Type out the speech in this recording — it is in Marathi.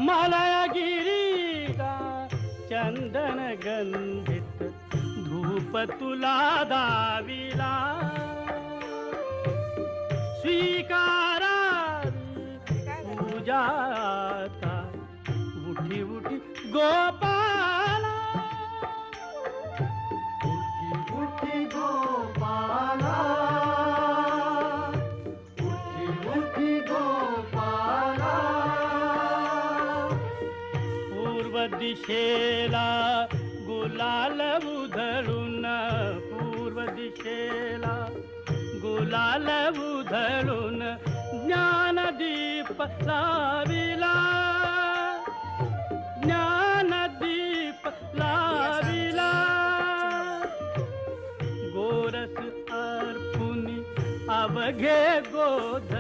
मलयगिरीचा चंदन गंधित धूप तुला दाविला स्वीकारावी पूजाता उठी उठी गोपाला उठी उठी गोपाला उठी उठी गोपाला पूर्व दिशेला गुलाल उधळून पूर्व दिशेला गुलाल उधळून ज्ञानदीप लाविला ज्ञानदीप लाविला गोरस अर्पुनी अवघे गोध